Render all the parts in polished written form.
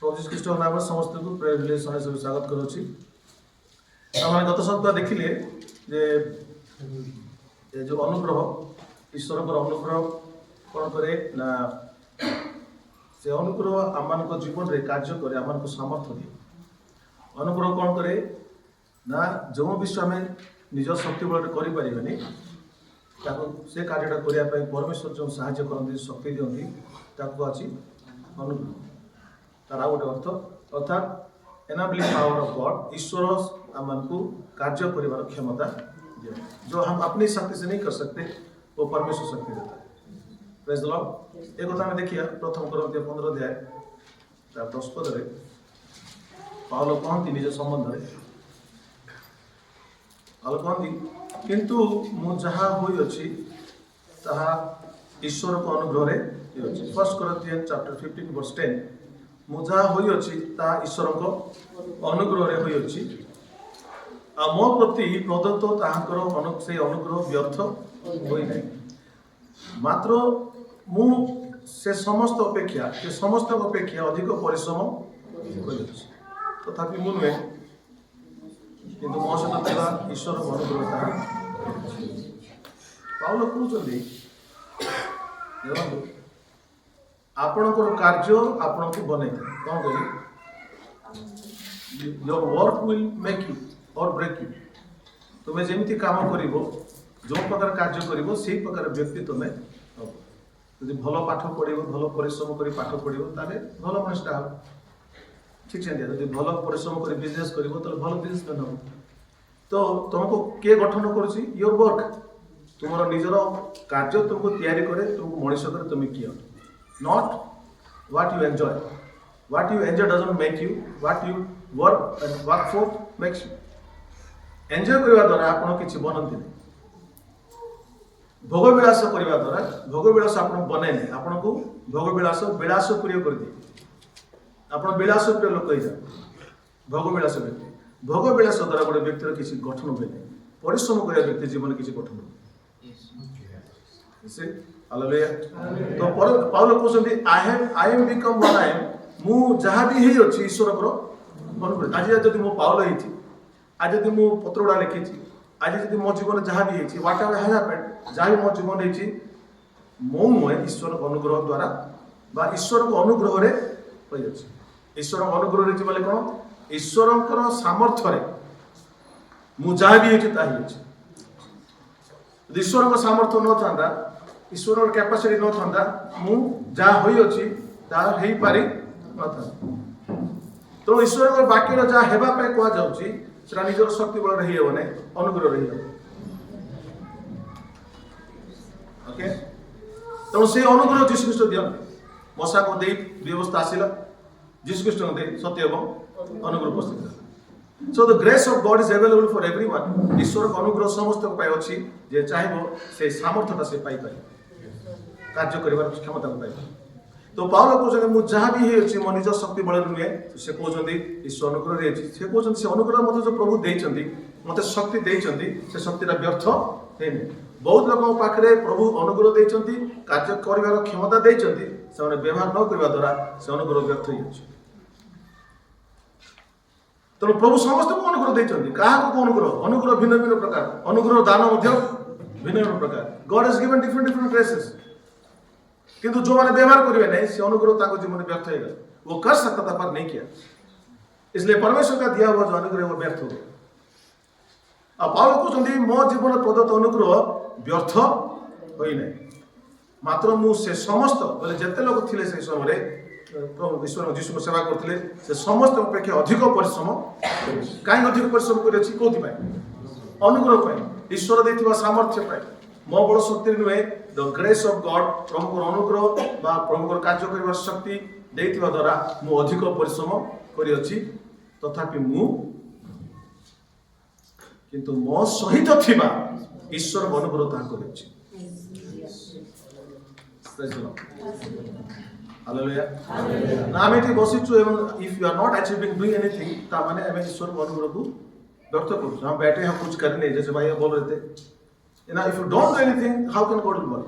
प्रभु यीशु ख्रीष्ट नाम समस्त को प्रेयर सब स्वागत करुच्ची। आम गत सप्ताह देखिले जे जो अनुग्रह ईश्वर अनुग्रह कौन करे ना से अनुग्रह आम जीवन में कार्य करे आम सामर्थ्य दिए। अनुग्रह कौन करे ना जो विषय आम निज शक्ति बल करें से कार्यटा करने परमेश्वर जो साहाय्य करते शक्ति दिखती ताकू अच्छी अनुग्रह तार गोटे अर्थ अर्थात एनाब्लिंग पावर ऑफ गॉड। ईश्वर आमको कार्य कर क्षमता दिया जो हम अपनी शक्ति से नहीं कर सकते वो परमेश्वर शक्ति देता है। Praise the Lord. एक कथा में देखिए प्रथम कोरिन्थियों 15 अध्याय 10 पद रे पाउल कहती निज संबंध में पाउल कहती किंतु मु जहा होई अछि ताहा ईश्वर को अनुग्रह रे अछि। फर्स्ट कोरिन्थियंस चैप्टर 15 वर्स 10 मु जहा होई अछि ताहा ईश्वर को अनुग्रह रे होई अछि आ मो प्रति प्रदत्त ताहाकर से अनुग्रह व्यर्थ होई नै मात्र मु से समस्त अपेक्षा अधिक परिश्रम करिछि तथापि मु नुहे किंतु मो सहित ईश्वर अनुग्रह ताहा पाउल कहउछन्ती देखो आपणकर कार्य आपण को बनै कोन करी your work will make you और ब्रेक यू। तुम्हें जमी काम कर जो प्रकार कार्य कर से प्रकार व्यक्ति तुम्हें हम भल पाठ पढ़ भल परिश्रम कर पाठ पढ़ भल मनुष्यटा हम ठीक से भल परिश्रम कर बिजनेस कर भल बिजनेसमैन हम। तो तुमको किए गठन कर योर वर्क तुम निजर कार्य तुमको तैयारी करे तुमको मनीष करे तुम किए not what you enjoy doesn't make you what you work and work for makes you. Enjoy करने द्वारा आप किसी बनती नहीं भोगविलास करने द्वारा भोगविलास आप बने नहीं आपन को भोगविलास विलास प्रिय कर दिए आप विलास प्रिय लोक ही भोगविलास व्यक्ति भोगविलास द्वारा गोटे व्यक्तिर किसी गठन हुए नहीं परिश्रम कर व्यक्ति जीवन किसी गठन हुए। तो पाउल कहते I am become what I am मु जहाँ भी ही अच्छी ईश्वर अनुग्रह आज जब मो पाउल ही आज जब मु पत्र गुड़ा लिखी आज जब मो जीवन जहाँ भी है व्हाट एवर हैज हैपेंड जहाँ भी मो जीवन है मो नुहे ईश्वर अनुग्रह द्वारा बा ईश्वर को अनुग्रह रे होई अछि। ईश्वर अनुग्रह रे बोले कौन ईश्वर सामर्थ्य रे मु जहाँ भी है ताही अछि। ईश्वर को सामर्थ्य न था ईश्वर कैपेसिटी न था मु जहाँ होई अछि ता हेई पारि न था। तो ईश्वर को वाक्य जहाँ हेबा पे कहा जाउछि सेटा निजर शक्ति बल रही है अनुग्रह रही है। ओके तो से अनुग्रह जीशु ख्रीष्ट दिया मशा को दे व्यवस्था आसिला जीशु ख्रीष्ट को दे सत्य एवं अनुग्रह उपस्थित। So the grace of God is available for everyone. ईश्वर का अनुग्रह समस्त को पाई अछि जे चाहेबो से सामर्थ्यता से पाई पाए कार्य करिवार क्षमता को पाई। तो पाउल कहते मु जहाँ भी है मो निज शक्ति बल नुहे से कहते ईश्वर अनुग्रह रही से कहते से अनुग्रह मत जो प्रभु देइचंदी मते शक्ति देइचंदी से शक्तिटा व्यर्थ हेनी। बहुत लोगों पाखे प्रभु अनुग्रह देइचंदी कार्य करिवार क्षमता देइचंदी से व्यवहार न करबा द्वारा से अनुग्रह व्यर्थ हो। तो प्रभु समस्त को अनुग्रह देइचंदी कहा को अनुग्रह भिन्न भिन्न प्रकार अनुग्रह दान भिन्न भिन्न प्रकार God has given different different graces किंतु जो मैंने व्यवहार करेंगे नहीं से अनुग्रह जीवन में व्यर्थ होगा वो कर सकता था पर नहीं किया इसलिए परमेश्वर का दिया हुआ जो अनुग्रह वो व्यर्थ हो गया। अब पाउल कहते मो जीवन प्रदत्त अनुग्रह व्यर्थ होई नहीं मात्र मु से समस्त बोले जिते लोग थे से समय ईश्वर जीशु को सेवा करते से समस्त अपेक्षा अधिक परिश्रम कहीं अधिक परिश्रम कर अनुग्रह ईश्वर देथिबा सामर्थ्य पाए मो बड़ शक्ति नुहे द ग्रेस ऑफ गॉड प्रभुकर अनुग्रह बा प्रभुकर कार्य करिवार शक्ति देथिबा द्वारा मु अधिक परिश्रम करि अछि तथापि मु किंतु मो सहित थिबा ईश्वर अनुग्रह ता करि अछि। Praise the Lord hallelujah. ना आमे बसिछु एवं if you are not achieving doing anything ता माने आमे ईश्वर अनुग्रह को व्यक्त करू हम बैठे हम कुछ कर नहीं जैसे भाई बोल रहे थे Now, if you don't do anything, how can God will work?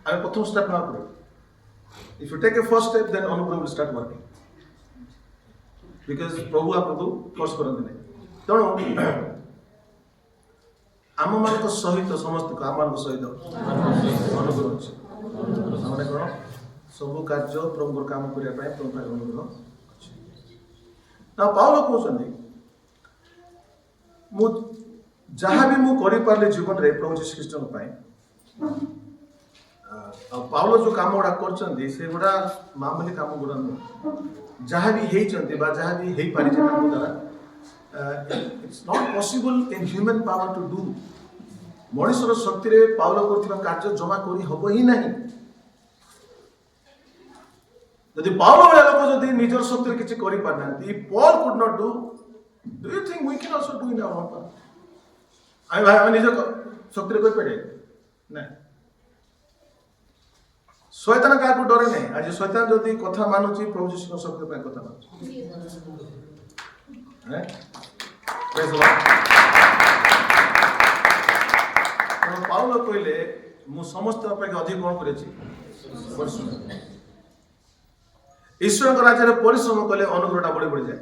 I mean, प्रथम step ना करो. If you take a first step, then अनुग्रह will start working. बिकज प्रभु आपको फोर्स करते नहीं तेणु आम मान सहित समस्त आम मान सहित अनुग्रह अच्छे मैंने कौन सब कार्य प्रभु काम करने तुम अनुग्रह अच्छे पाउल कहते मु जहाँ भी मुझे पारे जीवन में प्रभु जीशु ख्रीष्ट पाउल जो काम गुड़ा कर मामूली काम गुड़ा नुह जहाँ भी होती जहाँ भी हो पारे द्वारा it's not possible in human power to do मनुष्यर शक्ति रे पाउल कर कार्य जमा करी हम ही नहीं यदि पाउल भाया लोक जदि निजर शक्ति किसी कर पारना Paul could not do you think we can also do in our power आम भाई निज शक्ति कर पारे ना शैतान क्या डरे नहीं आज शैतान जदि कथा मानुची प्रभु जीशु शक्ति कथा मानुची पाउल कहले मु समस्त अपेक्षा अधिक कौन कर ईश्वर राज्य परिश्रम कले अनुग्रहटा बढ़ी बढ़ी जाए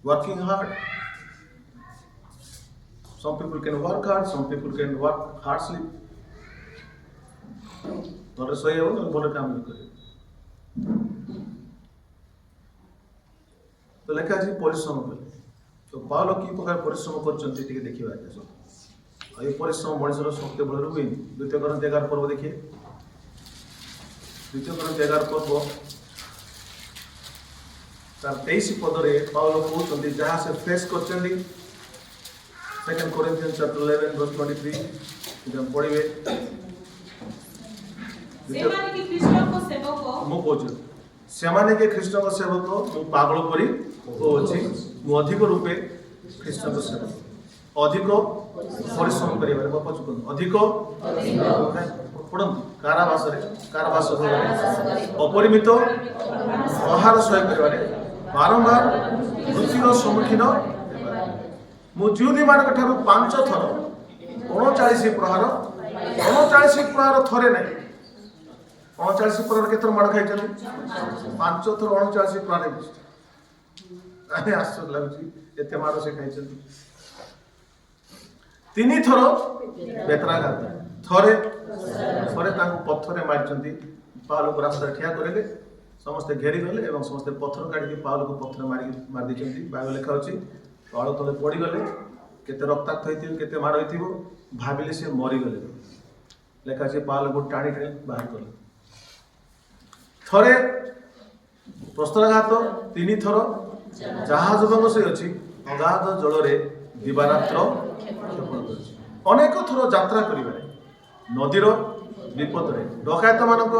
working hard some people can work hard some people can work hard sleep तोरे सही हो तो बोले काम नहीं करे तो लेखा जी परिश्रम कले तो पाउल कि प्रकार परिश्रम करछन्ती टिके देखिबा सब ये परिश्रम मनुष्यर शक्ति बल हुए द्वितीय कोरिन्थ 11 पर्व देखिए द्वितीय कोरिन्थ 11 पर्व तार 23 पद रे पाउल कहउछन्ती जहाँ से फेस करछन्ती सेकंड कोरिन्थियंस चैप्टर 11 वर्स 23 जब पढ़िबे सेमाने के ख्रीष्ट को सेवक मु कहछु सेमाने के ख्रीष्ट को सेवक मु पागल करी कहछि मु अधिक रूपे ख्रीष्ट को सेवक अधिक परिश्रम करिबार बापा चुकन अधिक पढ़ंतु कारावास अपरिमित आहार सहाय करिबारे बारंबार मृत्युर सम्मुखीन मु ज्योति मान 5 थर 39 प्रहार थरे नहीं 39 प्रहार केतर माड़ खाई 5 थर 39 प्रहार आश्चर्य लगुच एत माड़ से खाई 3 थर बेतराघात थरे पत्थर मारी पाउल को रास्ता ठिया करे समस्ते घेरी गले और समस्ते पत्थर काढ़ी पाउल को पत्थर मार दी बाइबल लिखा अच्छी पाउल तले पड़गले केते रक्ताक्त होती केते माड़ हो भाविले सी मरीगले लेखा अच्छे पाउल को टाणी बाहर कले थरे प्रस्तराघात 3 थर जहाज से अच्छी अगाध जल दिवारात्र अनेक थर यात्रा करें नदीर विपद डकायत मानक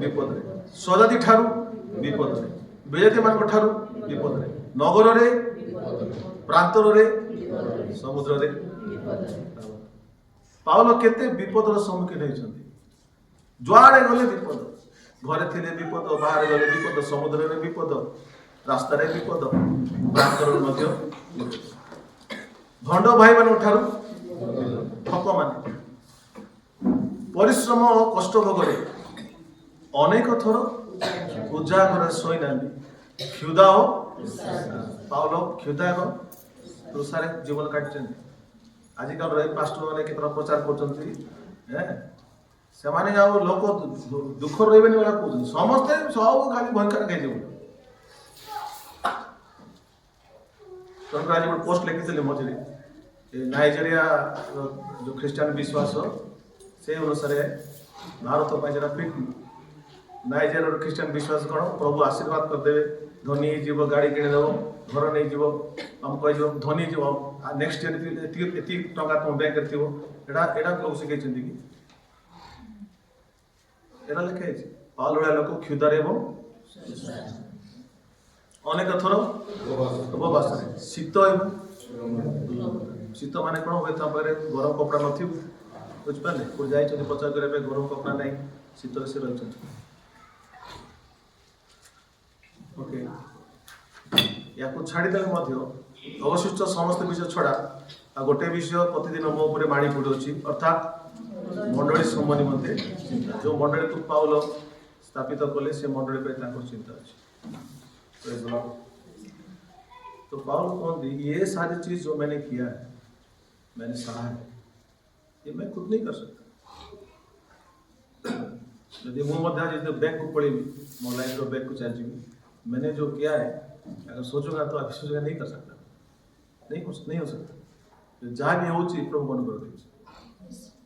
विपद सजाती ठारू विपद बेजाती मान विपद नगर रे प्रांतर रे समुद्र रे पाउल केते विपदर सम्मुखीन होइछन्ति जुआड़े गले विपद घरे थिले विपद बाहर गले विपद समुद्र रे विपद रास्ता रे विपद प्रांतर मध्य भंड भाई मान ठारू ठक माने परिश्रम और कष्ट भोगरे अनेक थर उजागर शोई ना क्षुदा हो पाउल क्षुदा एवं तृषारे जीवन काटि आजिकल पास्टर मैंने केतना प्रचार कर लोक दुख रे समस्ते सब खाली भयंकर खाई आज गोटे पोस्ट लिखी मझे नाइजेरिया जो ख्रीस्टान विश्वास से अनुसार भारत जो फिट नाइजेरिया ख्रीस्टान विश्वास कौन प्रभु आशीर्वाद करदे धनी जीव गाड़ी किणदेव घर नहीं जीव आम कह धनी जीव नेक्स्ट ईयर ये टका तुम बैंक थी प्रभु शिखे कि लिखाई पाउल भाया लोक क्षुदारे अनेक थर उपवास शीत शीत मान कौन हुए गरम कपड़ा नथी बुझिपारे कोई जाइए प्रचार करने गरम कपड़ा नहीं शीत से रही ओके या छाड़देले अवशिष्ट समस्त विषय छड़ा गोटे विषय प्रतिदिन मो उपर माड़ी पड़ुची अर्थात मंडली सम निमंते चिंता जो मंडली को पाउल स्थापित कले से मंडली चिंता अच्छी Praise the Lord. तो पाउल कहते ये सारी चीज जो मैंने किया है, मैंने सहा है, ये मैं खुद नहीं कर सकता। यदि मु मध्य बैग को पड़ेगी मो लाइफ रो बैग को चल जी मैंने जो किया है अगर सोचूंगा तो अभी सोचूंगा नहीं कर सकता, नहीं हो सकता। जहाँ भी होची प्रभु अनुग्रह देछि।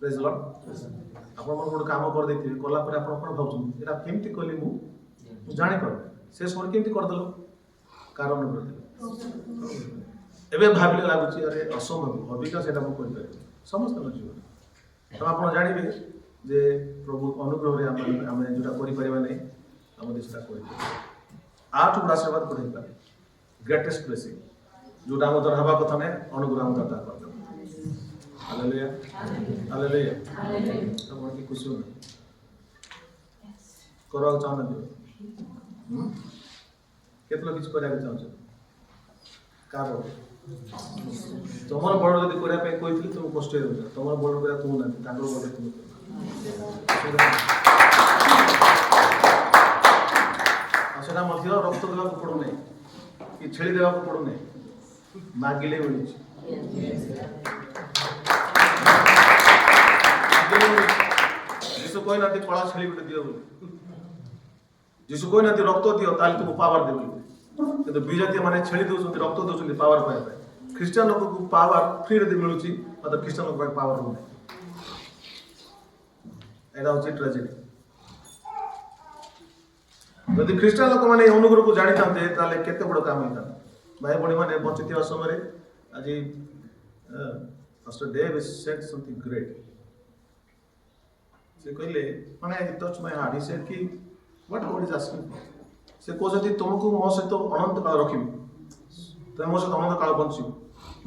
Praise the Lord. आपण मन गोटे काम कर देथिबे कला पर आपण कोन भाबुछन एटा केमति कली मु जानि कर से सोर केमति कर दलो कारण अनुग्रह दे एबे भाबिले लागुची अरे असंभव अबिका सेटा मु कोइ पारे समस्त न जीवन तो आपण जानिबे जे प्रभु अनुग्रह रे आमे जोटा करि परिबा नै हम दिसटा करि आठ आशीर्वाद पढैबा ग्रेटेस्ट ब्लेसिंग जोटा हम द्वारा हवा कथा नै अनुग्रह हम दाता कर दो। हालेलुया हालेलुया तब की खुशी हो करा चाहना दियो केतलो किछ करिया के चाहछ कार तमर बड़ जदी करिया पे कहितली तुम कष्ट हे रहता तमर बड़ करिया तू ना तांगर बड़ तुम सेटा मध्य रक्त देवा को पड़ो नै कि छेली देवा को पड़ो नै मागिले मिलुछ जिसु कोई ना कला छेली गुटे दियो बोली जिसु कोई ना रक्त दियो ताले तुम पावर दे बोली किंतु विजातीय माने छेली दउछन रक्त दउछन पावर पाए ख्रिस्टियन लोक को पावर फ्री रे मिलुची मतलब ख्रिस्टियन लोक पावर हो एटा होची ट्रेजेडी। यदि ख्रिस्टियन लोक माने अनुग्रह को जानि थांते ताले केते बड़ काम होता भाई बणी माने बचितिवा समय आज Pastor Dave said something great. से कहले माने touch my heart he said कि व्हाट गॉड इज आस्किंग से कोजति तुमको मो सहित अनंत काल रखिबी तो मो सहित अनंत काल बंची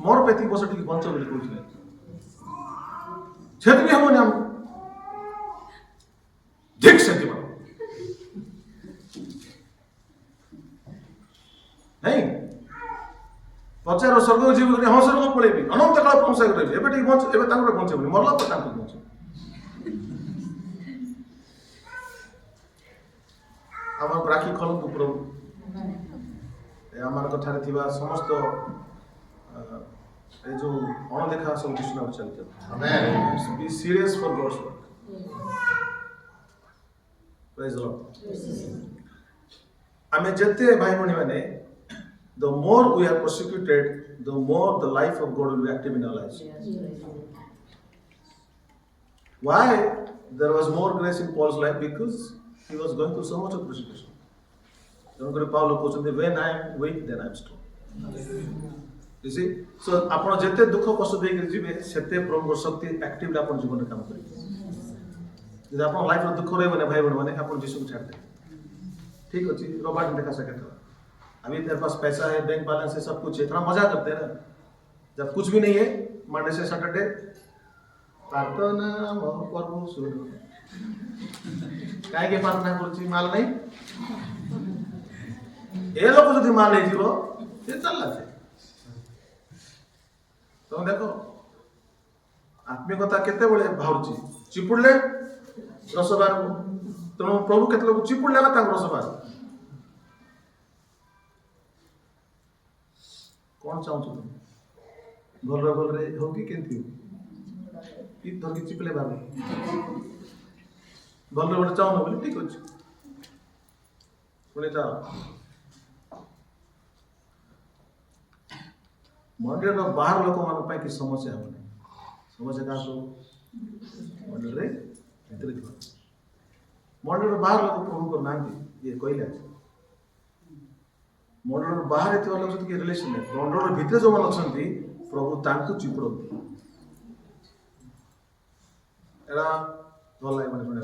मोर पेती बसटी बंच बोली कहले छेद भी हमने हम ठीक से जीवन नहीं पचार स्वर्ग जीव हाँ स्वर्ग पड़ेबी अनंत काल पहुंचाई रही एबे ठीक बंच एबे तांकर बंचेबनी मरला तो तांकर बंचे आमार राखी खलंतु प्रभु आमार ठारे थिबा समस्त ए जो अणदेखा सब कृष्ण चलते amen be serious for God's work praise the Lord आमे जते भाई भणी माने the more we are persecuted the more the life of God will be active in our lives. Why there was more grace in Paul's life? Because he was going through so much of persecution. Paul कहते when I am weak then I am strong. You see, so आपण जते दुख कष्ट दे के जीवे सेते प्रभु शक्ति actively आपण जीवन में काम करी जे आपण लाइफ में दुख रे माने भाई बहन माने आपण जीसु को छाड़ दे ठीक अछि रोबाट देखा सके अभी तेरे पास पैसा है बैंक बैलेंस है सब कुछ है इतना मजा करते हैं ना जब कुछ भी नहीं है मंडे से सैटरडे प्रार्थना प्रभु सुन काहे के प्रार्थना करछि माल नहीं ए लोग जदि माल ले जीवो से चलला से तो देखो आत्मिकता केते बळे भाउची चिपुडले रसबार तो प्रभु केते लोग चिपुडले ना तांग रसबार कौन चाहू तुम भल रे हो कि केंती कि धर के चिपले बाबू भल रे चाहू न बोली ठीक अछि पुणे ता मंदिर रो बाहर लोक मान पय कि समस्या होने समस्या का सो मंदिर रे भीतर दिवा मंदिर रो बाहर लोक प्रभु को नांती ये कहले मंडल बाहर एत लोग सहित रिलेशन है मंडल भितर जो मन अछंती प्रभु तांकु चिपड़ो एरा भल लागे माने सुने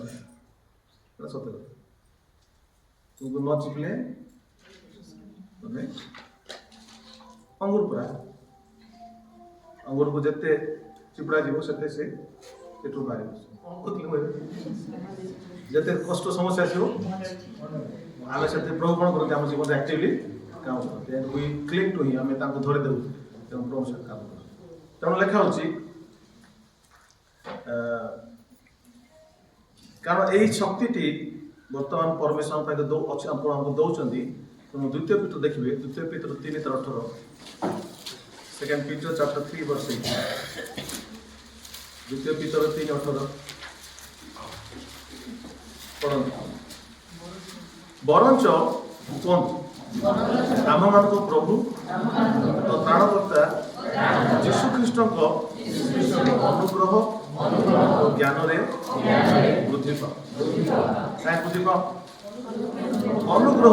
एरा सत्य तुमको न चिपले तमे अंगूर पूरा अंगूर को जते चिपड़ा जीवो सते से पेटो बारे जते कष्ट समस्या छियो आमे सते प्रभु कोन करते हम जीवन एक्टिवली काम करते and we cling to him हमें ताको धरे देउ तेम प्रभु से काम कर तेम लेखा होची कारण एई शक्तिटी वर्तमान परमेश्वर पाके दो अछि हमको दउचंदी तुम द्वितीय पीतर देखिए द्वितीय पीतर 3:18 सेकेंड पीटर चैप्टर 3 वर्स 8 द्वितीय पीतर 3:18 पढ़ो बरंच कौन आम मान प्रभु तो त्राणकर्ता यीशु ख्रीष्ट अनुग्रह और ज्ञान वृद्धि पाओ अनुग्रह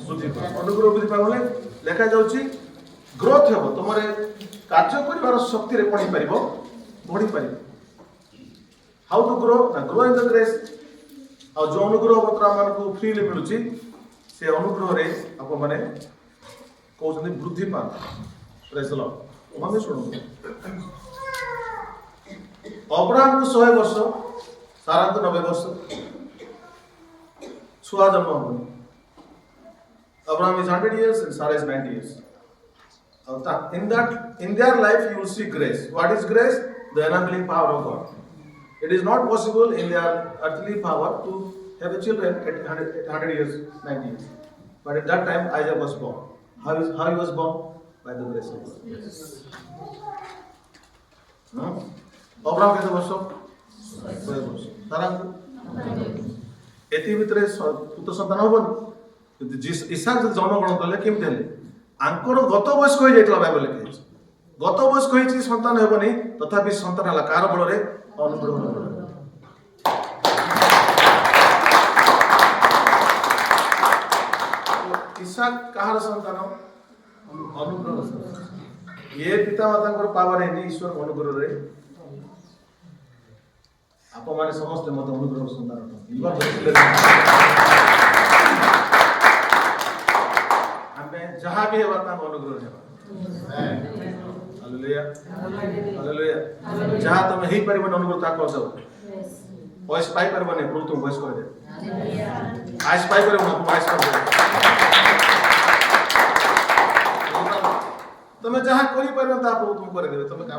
वृद्धि पाओ अनुग्रह वृद्धि पाओ बोले लेखा जाउची ग्रोथ हेबो तुमरे कार्य करिवार शक्ति रे पड़ी परिबो बढ़ी परिबो हाउ टू ग्रो ना ग्रो इन द ग्रेस आ जो अनुग्रह पत्र मान को फ्रीली मिलुची से अनुग्रह रे आप माने कहउछन वृद्धि पाओ प्रेज द लॉर्ड माने सुनो अब्राहम को 100 वर्ष सारा को 90 वर्ष छुआ जन्म होनी Abraham is 100 years and Sarah is 90 years. In their life you will see grace. What is grace? The enabling power of God. It is not possible in their earthly power to have a children at 100 years, 90 years. But at that time Isaac was born. How he was born? By the grace of God. Yes. Abraham କେତେ ବର୍ଷ? 100 ବର୍ଷ. Sarah ଏତି ଭିତରେ ପୁତ୍ର ସନ୍ତାନ ହବନି ଇସାକ ଜନ୍ମ ଗ୍ରହଣ କଲେ କେମିତି ହେଲେ ଆଙ୍କର ଗତ ବୟସ୍କ ହୋଇଯାଇଥିଲା ବାଇବଲ ଲେଖା ଗତ ବୟସ୍କ ହେଇଛି ସନ୍ତାନ ହେବନି ତଥାପି ସନ୍ତାନ ହେଲା କାହାର ବଳରେ ଅନୁଗ୍ରହ ବଳରେ ଇସାକ କାହାର ସନ୍ତାନ ଅନୁଗ୍ରହ ଇଏ ପିତା ମାତାଙ୍କର ପାୱାର ହେଇନି ଈଶ୍ୱର ଅନୁଗ୍ରହରେ आपने समस्त मत अनुग्रह सन्तान जहाँ भी अनुग्रह जहाँ तुम ही पार अनुग्रह ताक वयस पाई पार प्रभु तुम वयस कर आयस पाई पार आयस कर तुम जहाँ कर प्रभु तुम कर तुम क्या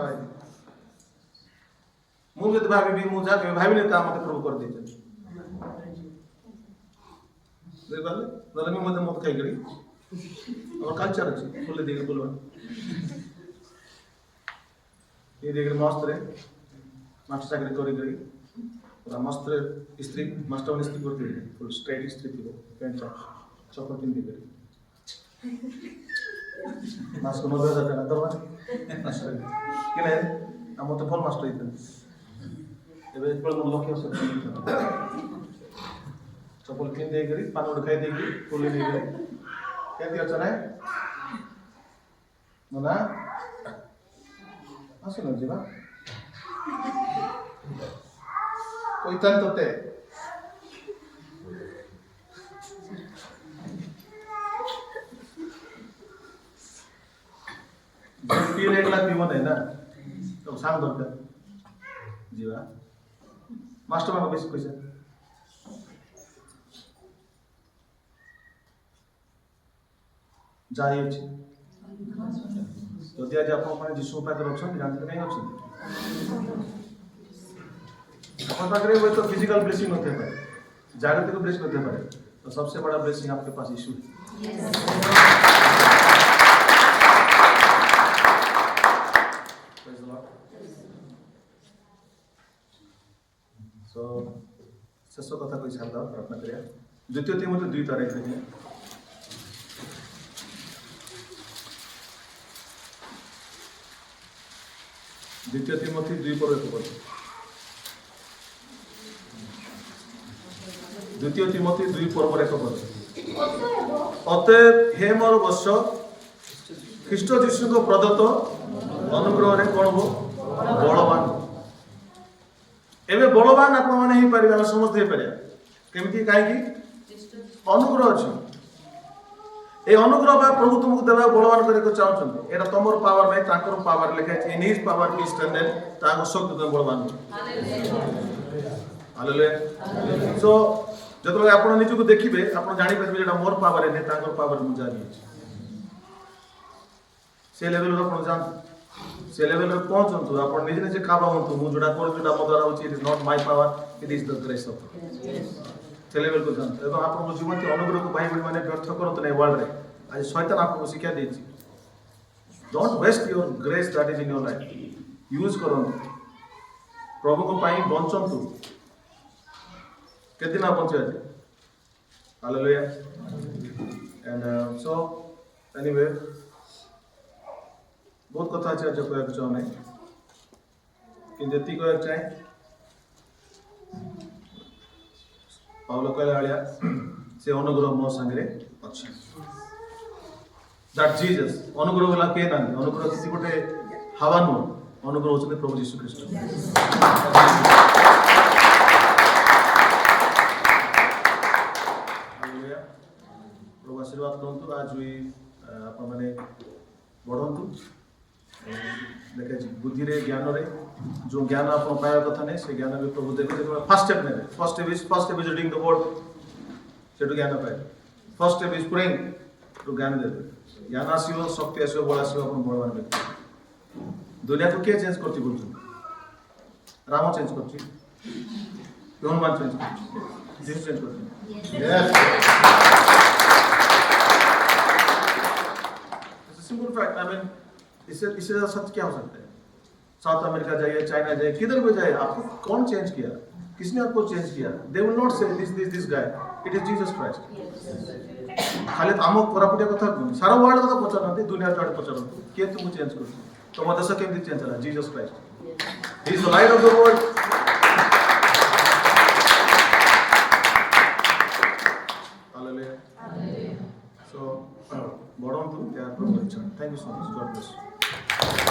मुझे भाभी मुझे भाभी नहीं मत प्रभु कर दे मत मत खाई करी और कल्चर अच्छी बोले देख बोलवा ये देख मस्त रे मास्टर चाकरी करी करी पूरा मस्त रे स्त्री मास्टर स्त्री करती है फुल स्ट्रेट स्त्री थी पैंट चप्पल पिन दी करी मास्टर 90,000 টাকা दरवा मास्टर कि नहीं हम तो फुल मास्टर ही थे ଏବେ ଯେତେବେଳେ ମୋ ଲକ୍ଷ୍ୟ ଚପଲ କିଣି ଦେଇକରି ପାନ ଗୋଟେ ଖାଇ ଦେଇକି ପୁଲି ନେଇକରି କେମିତି ଅଛ ନାଇଁ ନା ଆସୁନ ଯିବା କହିଥାନ୍ତି ତତେ ପିଇଲେ ଏକଲା ପିଇବ ନାହିଁ ନା ତ ସାଙ୍ଗ ଦରକାର ଯିବା मास्टर मान बेसी पैसा जाई अछि जदि आज आप जीशु पाखे अच्छा जानते कहीं अच्छे अपन पाखे वो तो फिजिकल ब्लेसिंग होते हैं जागतिक ब्लेसिंग होते हैं तो सबसे बड़ा ब्लेसिंग आपके पास यीशु है शेष कथा कोई छाड़ प्रार्थना करिया द्वितीय तीमुथी 2 तारीख में द्वितीय तीमुथी 2 पर 1 पद द्वितीय तीमुथी 2 पर 1 पद अतएव हे मोर वत्स ख्रीष्ट यीशु को प्रदत्त अनुग्रह रे कोन हो बलवान एबे बलवान आप माने ही पारे हम समझ दे पारे केमती काहे की अनुग्रह अछि ए अनुग्रह बा प्रभु तुमको देबा बलवान करे को चाहछन एटा तमर पावर नै ताकर पावर लिखा in his power be standard ताको शक्ति तुम बलवान हालेलुया सो जतले आपण निज को देखिबे आपण जानि पाबे जेटा मोर पावर नै ताकर पावर मु जानि से लेवल रो आपण जान से लेवल रे पहुंचंतु आपण निजे निजे खाबा होंतु मु जोडा कर जोडा मदरा होची it is not my power it is the grace of टेलीवेल को जानते एवं आप जीवन के अनुग्रह को भाई बहन मैंने व्यर्थ करते नहीं वर्ल्ड रे आज शैतान आपको शिक्षा देती don't waste your grace that is in your life use करो प्रभु को पाई बंचंतु केते दिन आप बंचे आज हालेलुया एंड सो एनीवे बहुत कथा अच्छे आज कहक चाहे कि जी कहक चाहे पाउल कहला भाया से अनुग्रह मो संगे अच्छे दैट जीसस अनुग्रह वाला के ना अनुग्रह किसी गोटे हवा नुह अनुग्रह होते प्रभु यीशु ख्रीष्ट प्रभु आशीर्वाद करतु आज भी आप मैंने बढ़ंतु देखे बुद्धि रे ज्ञान रे जो ज्ञान आप पाया कथा नहीं से ज्ञान भी प्रभु देखे जो फर्स्ट स्टेप ने first step is reading the word से तो ज्ञान पाए फर्स्ट स्टेप इज प्रेइंग तो ज्ञान दे ज्ञान आसीबो शक्ति आसीबो बल आसीबो अपन भगवान व्यक्ति दुनिया को के चेंज करती बोलछन राम चेंज करती हनुमान चेंज करती जीसस चेंज करती yes it's a simple fact I mean इससे ज़्यादा सच क्या हो सकता है साउथ अमेरिका जाइए चाइना जाइए किधर भी जाइए आपको कौन चेंज किया किसने आपको चेंज किया दे विल नॉट से this guy it is Jesus Christ खाली आम कोरापुटिया कथा सारा वर्ल्ड कथा पचारना दुनिया चार्ट पचारना किए तुमको चेंज कर तो मो देश केमती चेंज है Jesus Christ he is the light of the world hallelujah so बढ़ंतु यार प्रभु thank you so much God bless